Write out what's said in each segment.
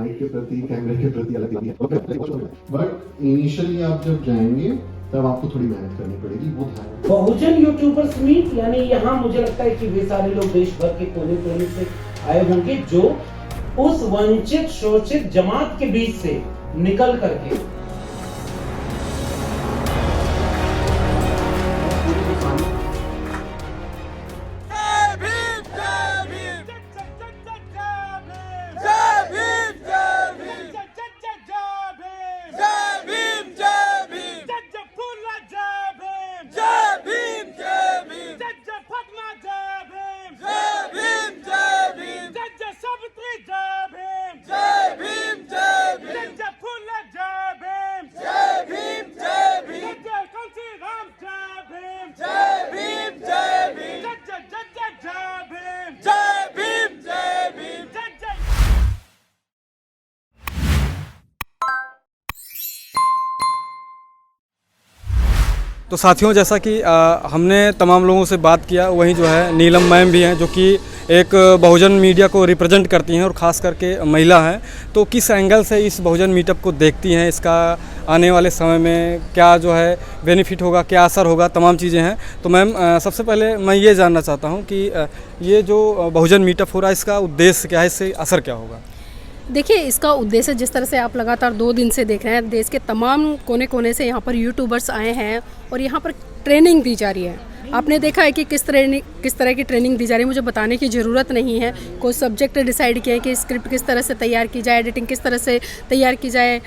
Mic के प्रति, कैमरे के प्रति अलग लगी है, बट इनिशियली आप जब जाएंगे तब आपको थोड़ी मेहनत करनी पड़ेगी, वो ध्यान रखना। बहुजन यूट्यूबर्स मीट, यानी यहाँ मुझे लगता है कि वे सारे लोग देश भर के कोने कोने से आए होंगे जो उस वंचित शोषित जमात के बीच से निकल करके तो साथियों, जैसा कि हमने तमाम लोगों से बात किया, वहीं जो है नीलम मैम भी हैं जो कि एक बहुजन मीडिया को रिप्रेजेंट करती हैं और ख़ास करके महिला हैं। तो किस एंगल से इस बहुजन मीटअप को देखती हैं, इसका आने वाले समय में क्या जो है बेनिफिट होगा, क्या असर होगा, तमाम चीज़ें हैं। तो मैम, सबसे पहले मैं ये जानना चाहता हूँ कि ये जो बहुजन मीटअप हो रहा है, इसका उद्देश्य क्या है, इससे असर क्या होगा? देखिए, इसका उद्देश्य जिस तरह से आप लगातार 2 दिन से देख रहे हैं, देश के तमाम कोने कोने से यहाँ पर यूट्यूबर्स आए हैं और यहाँ पर ट्रेनिंग दी जा रही है। आपने देखा है कि किस तरह की ट्रेनिंग दी जा रही है, मुझे बताने की ज़रूरत नहीं है। कोई सब्जेक्ट डिसाइड किए हैं कि स्क्रिप्ट किस तरह से तैयार की जाए, एडिटिंग किस तरह से तैयार की जाए,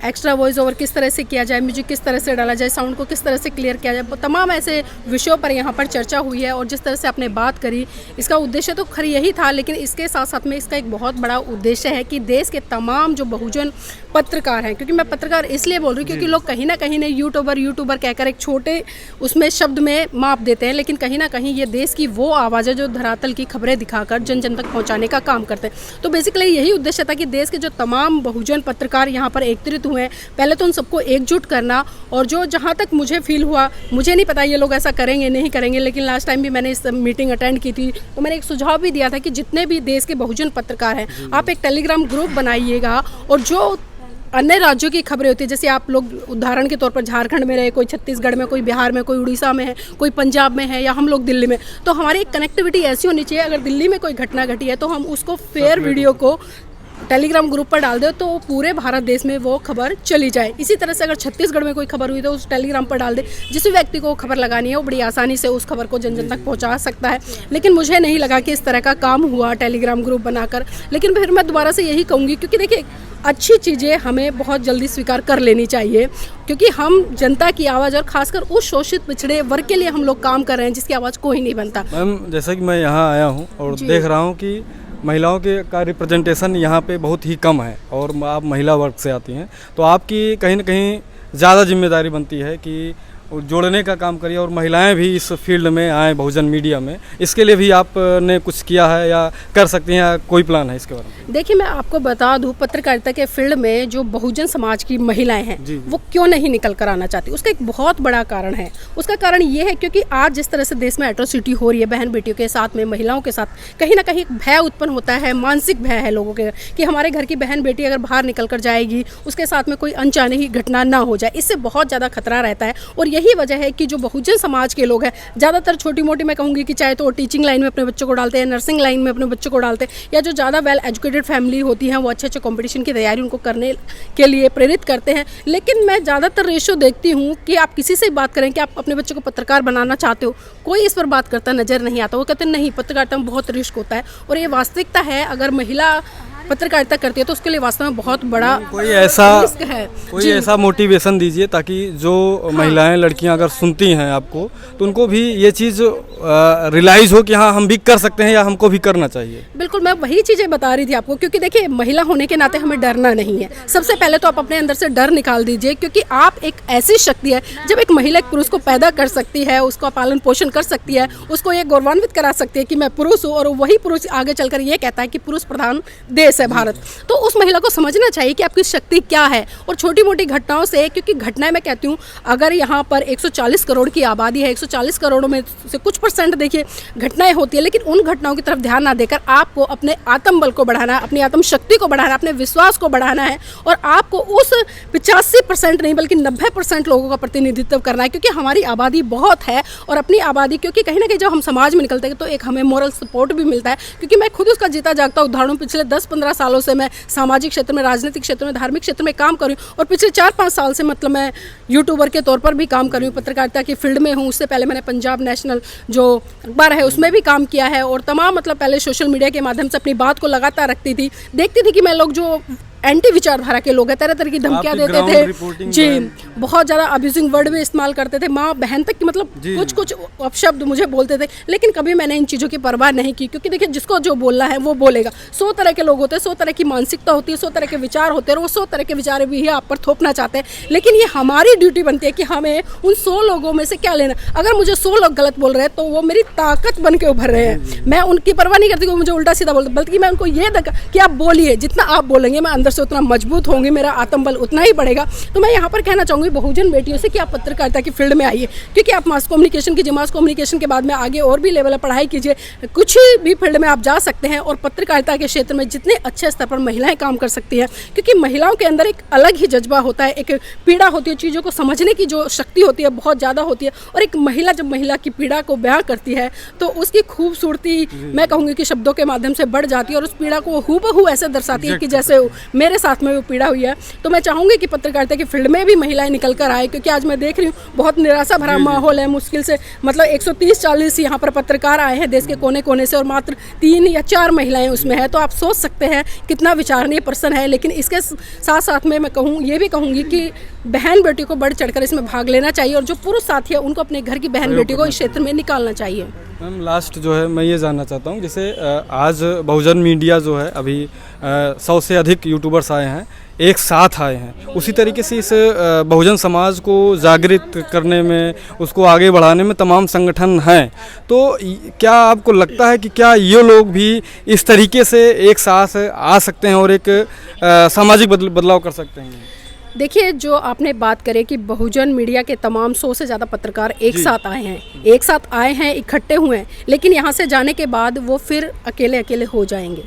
एक्स्ट्रा वॉइस ओवर किस तरह से किया जाए, म्यूजिक किस तरह से डाला जाए, साउंड को किस तरह से क्लियर किया जाए। तमाम ऐसे विषयों पर यहाँ पर चर्चा हुई है। और जिस तरह से आपने बात करी, इसका उद्देश्य तो खैर यही था, लेकिन इसके साथ साथ में इसका एक बहुत बड़ा उद्देश्य है कि देश के तमाम जो बहुजन पत्रकार हैं, क्योंकि मैं पत्रकार इसलिए बोल रही हूँ क्योंकि लोग कहीं ना कहीं ने यूट्यूबर कहकर एक छोटे उसमें शब्द में माप देते हैं, लेकिन कहीं ना कहीं ये देश की वो आवाज़ है जो धरातल की खबरें दिखाकर जन जन तक पहुंचाने का काम करते हैं। तो बेसिकली यही उद्देश्य था कि देश के जो तमाम बहुजन पत्रकार यहाँ पर एकत्रित हुए हैं, पहले तो उन सबको एकजुट करना। और जो जहाँ तक मुझे फील हुआ, मुझे नहीं पता ये लोग ऐसा करेंगे नहीं करेंगे, लेकिन लास्ट टाइम भी मैंने इस मीटिंग अटेंड की थी, तो मैंने एक सुझाव भी दिया था कि जितने भी देश के बहुजन पत्रकार हैं, आप एक टेलीग्राम ग्रुप बनाइएगा और जो अन्य राज्यों की खबरें होती है, जैसे आप लोग उदाहरण के तौर पर झारखंड में रहे, कोई छत्तीसगढ़ में, कोई बिहार में, कोई उड़ीसा में है, कोई पंजाब में है, या हम लोग दिल्ली में, तो हमारी एक कनेक्टिविटी ऐसी होनी चाहिए, अगर दिल्ली में कोई घटना घटी है तो हम उसको फेयर वीडियो को टेलीग्राम ग्रुप पर डाल दे तो पूरे भारत देश में वो खबर चली जाए। इसी तरह से अगर छत्तीसगढ़ में कोई खबर हुई तो उस टेलीग्राम पर डाल दे, जिस भी व्यक्ति को खबर लगानी है वो बड़ी आसानी से उस खबर को जन जन तक पहुंचा सकता है। लेकिन मुझे नहीं लगा कि इस तरह का काम हुआ टेलीग्राम ग्रुप बनाकर। लेकिन फिर मैं दोबारा से यही कहूँगी, क्योंकि देखिए, अच्छी चीज़ें हमें बहुत जल्दी स्वीकार कर लेनी चाहिए, क्योंकि हम जनता की आवाज़ और खासकर उस शोषित पिछड़े वर्ग के लिए हम लोग काम कर रहे हैं जिसकी आवाज़ कोई नहीं बनता। मैम, जैसा कि मैं यहाँ आया हूँ और देख रहा हूँ कि महिलाओं के का रिप्रेजेंटेशन यहाँ पे बहुत ही कम है, और आप महिला वर्ग से आती हैं, तो आपकी कहीं ना कहीं ज़्यादा जिम्मेदारी बनती है कि जोड़ने का काम करिए और महिलाएं भी इस फील्ड में आएँ, बहुजन मीडिया में। इसके लिए भी आपने कुछ किया है या कर सकती हैं, या कोई प्लान है इसके बारे में? देखिए, मैं आपको बता दूं, पत्रकारिता के फील्ड में जो बहुजन समाज की महिलाएं हैं वो क्यों नहीं निकल कर आना चाहती, उसका एक बहुत बड़ा कारण है। उसका कारण ये है क्योंकि आज जिस तरह से देश में एट्रोसिटी हो रही है बहन बेटियों के साथ में, महिलाओं के साथ, कहीं ना कहीं एक भय उत्पन्न होता है, मानसिक भय है लोगों के कि हमारे घर की बहन बेटी अगर बाहर निकल कर जाएगी, उसके साथ में कोई अनचाही ही घटना ना हो जाए, इससे बहुत ज़्यादा खतरा रहता है। और यही वजह है कि जो बहुजन समाज के लोग हैं, ज़्यादातर छोटी मोटी मैं कहूँगी कि चाहे तो टीचिंग लाइन में अपने बच्चों को डालते हैं, नर्सिंग लाइन में अपने बच्चों को डालते हैं, या जो ज़्यादा वेल एजुकेटेड फैमिली होती हैं वो अच्छे अच्छे कंपटीशन की तैयारी उनको करने के लिए प्रेरित करते हैं। लेकिन मैं ज़्यादातर रेशो देखती हूँ कि आप किसी से बात करें कि आप अपने बच्चों को पत्रकार बनाना चाहते हो, कोई इस पर बात करता नज़र नहीं आता। वो कहते हैं नहीं, पत्रकारिता में बहुत रिस्क होता है, और ये वास्तविकता है। अगर महिला पत्रकारिता करती है तो उसके लिए वास्तव में बहुत बड़ा कोई ऐसा रिस्क है। कोई ऐसा मोटिवेशन दीजिए ताकि जो महिलाएं, लड़कियां अगर सुनती हैं आपको, तो उनको भी ये चीज़ रियलाइज़ हो कि हाँ, हम भी कर सकते हैं या हमको भी करना चाहिए। बिल्कुल, मैं वही चीज़ें बता रही थी आपको, क्योंकि देखिए, महिला होने के नाते हमें डरना नहीं है। सबसे पहले तो आप अपने अंदर से डर निकाल दीजिए, क्योंकि आप एक ऐसी शक्ति है, जब एक महिला एक पुरुष को पैदा कर सकती है, उसका पालन पोषण कर सकती है, उसको ये गौरवान्वित करा सकती है कि मैं पुरुष हूँ, और वही पुरुष आगे चलकर ये कहता है कि पुरुष प्रधान देश देश है भारत, तो उस महिला को समझना चाहिए कि आपकी शक्ति क्या है। और छोटी मोटी घटनाओं से, क्योंकि घटनाएं मैं कहती हूँ अगर यहाँ पर 140 करोड़ की आबादी है, 140 करोड़ों में से कुछ % देखिए घटनाएं होती है, लेकिन उन घटनाओं की तरफ ध्यान ना देकर आपको अपने आत्मबल को बढ़ाना है, अपनी आत्म शक्ति को बढ़ाना है, अपने विश्वास को बढ़ाना है और आपको उस 85% नहीं बल्कि 90% लोगों का प्रतिनिधित्व करना है, क्योंकि हमारी आबादी बहुत है। और अपनी आबादी, क्योंकि कहीं ना कहीं जब हम समाज में निकलते हैं तो एक हमें मोरल सपोर्ट भी मिलता है, क्योंकि मैं खुद उसका जीता जागता उदाहरण, पिछले 10-15 सालों से मैं सामाजिक क्षेत्र में, राजनीतिक क्षेत्र में, धार्मिक क्षेत्र में काम कर रही हूँ और पिछले 4-5 साल से मतलब मैं यूट्यूबर के तौर पर भी काम कर रही हूँ, पत्रकारिता की फील्ड में हूँ। उससे पहले मैंने पंजाब नेशनल जो अखबार है उसमें भी काम किया है और तमाम मतलब पहले सोशल मीडिया के माध्यम से अपनी बात को लगातार रखती थी, देखती थी कि मैं लोग जो एंटी विचारधारा के लोग हैं तरह तरह की धमकियां देते थे जी, बहुत ज़्यादा अब्यूजिंग वर्ड भी इस्तेमाल करते थे, माँ बहन तक की मतलब कुछ अपशब्द मुझे बोलते थे, लेकिन कभी मैंने इन चीज़ों की परवाह नहीं की, क्योंकि देखिए जिसको जो बोलना है वो बोलेगा। 100 तरह के लोग होते हैं, 100 तरह की मानसिकता होती है, 100 तरह के विचार होते हैं और वो 100 तरह के विचार भी आप पर थोपना चाहते हैं, लेकिन ये हमारी ड्यूटी बनती है कि हमें उन 100 लोगों में से क्या लेना। अगर मुझे 100 लोग गलत बोल रहे हैं तो वो मेरी ताकत बन के उभर रहे हैं, मैं उनकी परवाह नहीं करती कि मुझे उल्टा सीधा बोलते, बल्कि मैं उनको ये कि आप बोलिए, जितना आप बोलेंगे मैं अंदर से उतना मजबूत होंगी, मेरा आत्मबल उतना ही बढ़ेगा। तो मैं यहाँ पर कहना चाहूँगी बहुजन बेटियों से कि आप पत्रकारिता की फील्ड में आइए, क्योंकि आप मास कम्युनिकेशन कीजिए, मास कम्युनिकेशन के बाद में आगे और भी लेवल पढ़ाई कीजिए, कुछ भी फील्ड में आप जा सकते हैं और पत्रकारिता के क्षेत्र में जितने अच्छे स्तर पर महिलाएं काम कर सकती हैं, क्योंकि महिलाओं के अंदर एक अलग ही जज्बा होता है, एक पीड़ा होती है, चीज़ों को समझने की जो शक्ति होती है बहुत ज़्यादा होती है। और एक महिला जब महिला की पीड़ा को बयां करती है तो उसकी खूबसूरती मैं कहूँगी कि शब्दों के माध्यम से बढ़ जाती है और उस पीड़ा को हूबहू ऐसे दर्शाती है कि जैसे मेरे साथ में वो पीड़ा हुई है। तो मैं चाहूँगी कि पत्रकारिता की फील्ड में भी महिलाएं निकल कर आए, क्योंकि आज मैं देख रही हूँ बहुत निराशा भरा माहौल है, मुश्किल से मतलब 130-40 यहाँ पर पत्रकार आए हैं देश के कोने कोने से और मात्र 3 या 4 महिलाएं उसमें हैं। तो आप सोच सकते हैं कितना विचारणीय पर्सन है। लेकिन इसके साथ साथ में मैं ये भी कहूँगी कि बहन बेटी को बढ़ चढ़कर इसमें भाग लेना चाहिए और जो पुरुष साथी है उनको अपने घर की बहन बेटी को इस क्षेत्र में निकालना चाहिए। मैम लास्ट जो है मैं ये जानना चाहता हूँ, जैसे आज बहुजन मीडिया जो है अभी 100 से अधिक यूट्यूबर्स आए हैं, एक साथ आए हैं, उसी तरीके से इस बहुजन समाज को जागृत करने में, उसको आगे बढ़ाने में तमाम संगठन हैं। तो क्या आपको लगता है कि क्या ये लोग भी इस तरीके से एक साथ आ सकते हैं और एक सामाजिक बदलाव कर सकते हैं? देखिए, जो आपने बात करे कि बहुजन मीडिया के तमाम 100 से ज़्यादा पत्रकार एक साथ आए हैं, इकट्ठे हुए हैं, लेकिन यहाँ से जाने के बाद वो फिर अकेले अकेले हो जाएंगे।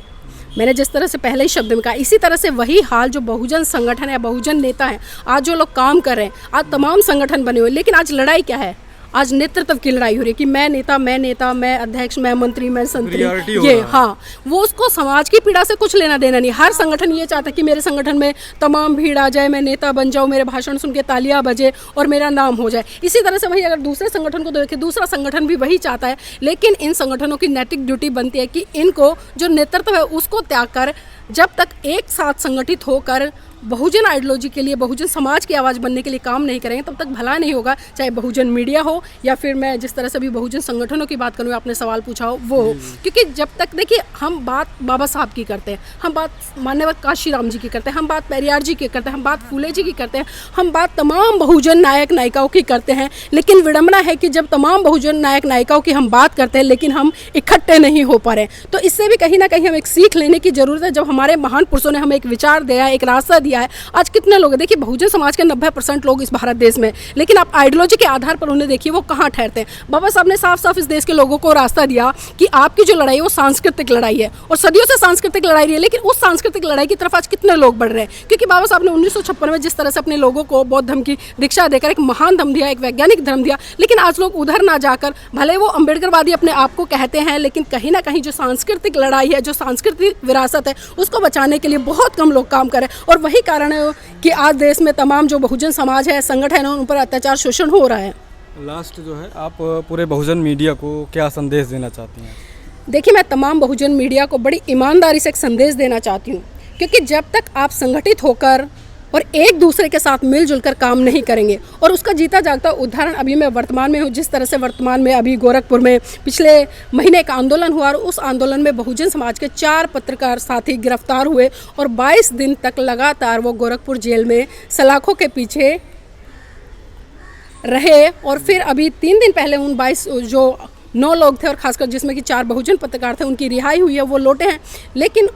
मैंने जिस तरह से पहले ही शब्द में कहा, इसी तरह से वही हाल जो बहुजन संगठन या बहुजन नेता हैं, आज जो लोग काम कर रहे हैं, आज तमाम संगठन बने हुए, लेकिन आज लड़ाई क्या है? आज नेतृत्व की लड़ाई हो रही है कि मैं नेता, मैं अध्यक्ष, मैं मंत्री, मैं संतरी, ये हाँ, वो उसको समाज की पीड़ा से कुछ लेना देना नहीं। हर संगठन ये चाहता है कि मेरे संगठन में तमाम भीड़ आ जाए, मैं नेता बन जाऊँ, मेरे भाषण सुन के तालियां बजे और मेरा नाम हो जाए। इसी तरह से वही अगर दूसरे संगठन को देखें, दूसरा संगठन भी वही चाहता है, लेकिन इन संगठनों की नैतिक ड्यूटी बनती है कि इनको जो नेतृत्व है उसको त्याग कर जब तक एक साथ संगठित होकर बहुजन आइडियोलॉजी के लिए, बहुजन समाज की आवाज़ बनने के लिए काम नहीं करेंगे, तब तक भला नहीं होगा। चाहे बहुजन मीडिया हो या फिर मैं जिस तरह से भी बहुजन संगठनों की बात करूँ, आपने सवाल पूछा हो वो हो, क्योंकि जब तक देखिए हम बात बाबा साहब की करते हैं, हम बात माननीय काशीराम जी की करते हैं, हम बात पेरियार जी की करते हैं, हम बात फूले जी की करते हैं, हम बात तमाम बहुजन नायक नायिकाओं की करते हैं, लेकिन विडंबना है कि जब तमाम बहुजन नायक नायिकाओं की हम बात करते हैं लेकिन हम इकट्ठे नहीं हो पा रहे। तो इससे भी कहीं ना कहीं हम एक सीख लेने की जरूरत है। जब हमारे महान पुरुषों ने हमें एक विचार दिया है, एक रास्ता दिया है, आज कितने लोग हैं, देखिए बहुजन समाज के 90% लोग इस भारत देश में, लेकिन आप आइडियोलॉजी के आधार पर उन्हें देखिए वो कहाँ ठहरते हैं। बाबा साहब ने साफ साफ इस देश के लोगों को रास्ता दिया कि आपकी जो लड़ाई है वो सांस्कृतिक लड़ाई है और सदियों से सांस्कृतिक लड़ाई रही है, लेकिन उस सांस्कृतिक लड़ाई की तरफ आज कितने लोग बढ़ रहे हैं, क्योंकि बाबा साहब ने 1956 में जिस तरह से अपने लोगों को बौद्ध धर्म की दीक्षा देकर एक महान धर्म दिया, एक वैज्ञानिक धर्म दिया, लेकिन आज लोग उधर ना जाकर, भले वो अम्बेडकरवादी अपने आप को कहते हैं, लेकिन कहीं ना कहीं जो सांस्कृतिक लड़ाई है, जो सांस्कृतिक विरासत है, उसको बचाने के लिए बहुत कम लोग काम करें। और वही कारण है कि आज देश में तमाम जो बहुजन समाज है, संगठन है, उन पर अत्याचार, शोषण हो रहा है। लास्ट जो है आप पूरे बहुजन मीडिया को क्या संदेश देना चाहती हैं? देखिए, मैं तमाम बहुजन मीडिया को बड़ी ईमानदारी से एक संदेश देना चाहती हूँ, क्योंकि जब तक आप संगठित होकर और एक दूसरे के साथ मिलजुल कर काम नहीं करेंगे, और उसका जीता जागता उदाहरण अभी मैं वर्तमान में हूँ, जिस तरह से वर्तमान में अभी गोरखपुर में पिछले महीने एक आंदोलन हुआ और उस आंदोलन में बहुजन समाज के 4 पत्रकार साथी गिरफ्तार हुए और 22 दिन तक लगातार वो गोरखपुर जेल में सलाखों के पीछे रहे। और फिर अभी 3 दिन पहले उन 22 जो 9 लोग थे और खासकर जिसमें कि 4 बहुजन पत्रकार थे, उनकी रिहाई हुई है, वो लौटे हैं। लेकिन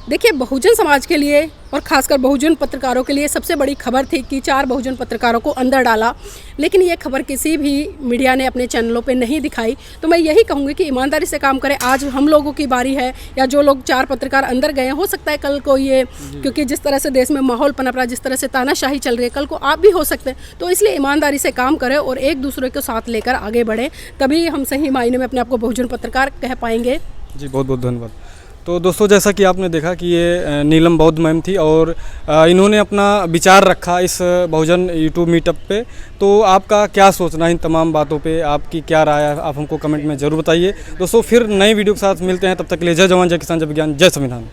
देखिए, बहुजन समाज के लिए और खासकर बहुजन पत्रकारों के लिए सबसे बड़ी खबर थी कि 4 बहुजन पत्रकारों को अंदर डाला, लेकिन ये खबर किसी भी मीडिया ने अपने चैनलों पे नहीं दिखाई। तो मैं यही कहूँगी कि ईमानदारी से काम करें। आज हम लोगों की बारी है, या जो लोग 4 पत्रकार अंदर गए, हो सकता है कल को ये, क्योंकि जिस तरह से देश में माहौल पनप रहा है, जिस तरह से तानाशाही चल रही है, कल को आप भी हो सकते हैं। तो इसलिए ईमानदारी से काम करें और एक दूसरे को साथ लेकर आगे बढ़ें, तभी हम सही मायने में अपने आप को बहुजन पत्रकार कह पाएंगे। जी, बहुत बहुत धन्यवाद। तो दोस्तों, जैसा कि आपने देखा कि ये नीलम बौद्ध मैम थी और इन्होंने अपना विचार रखा इस बहुजन यूट्यूब मीटअप पे। तो आपका क्या सोचना है इन तमाम बातों पे, आपकी क्या राय है, आप हमको कमेंट में ज़रूर बताइए। दोस्तों, फिर नए वीडियो के साथ मिलते हैं। तब तक के लिए जय जवान, जय किसान, जय विज्ञान, जय संविधान।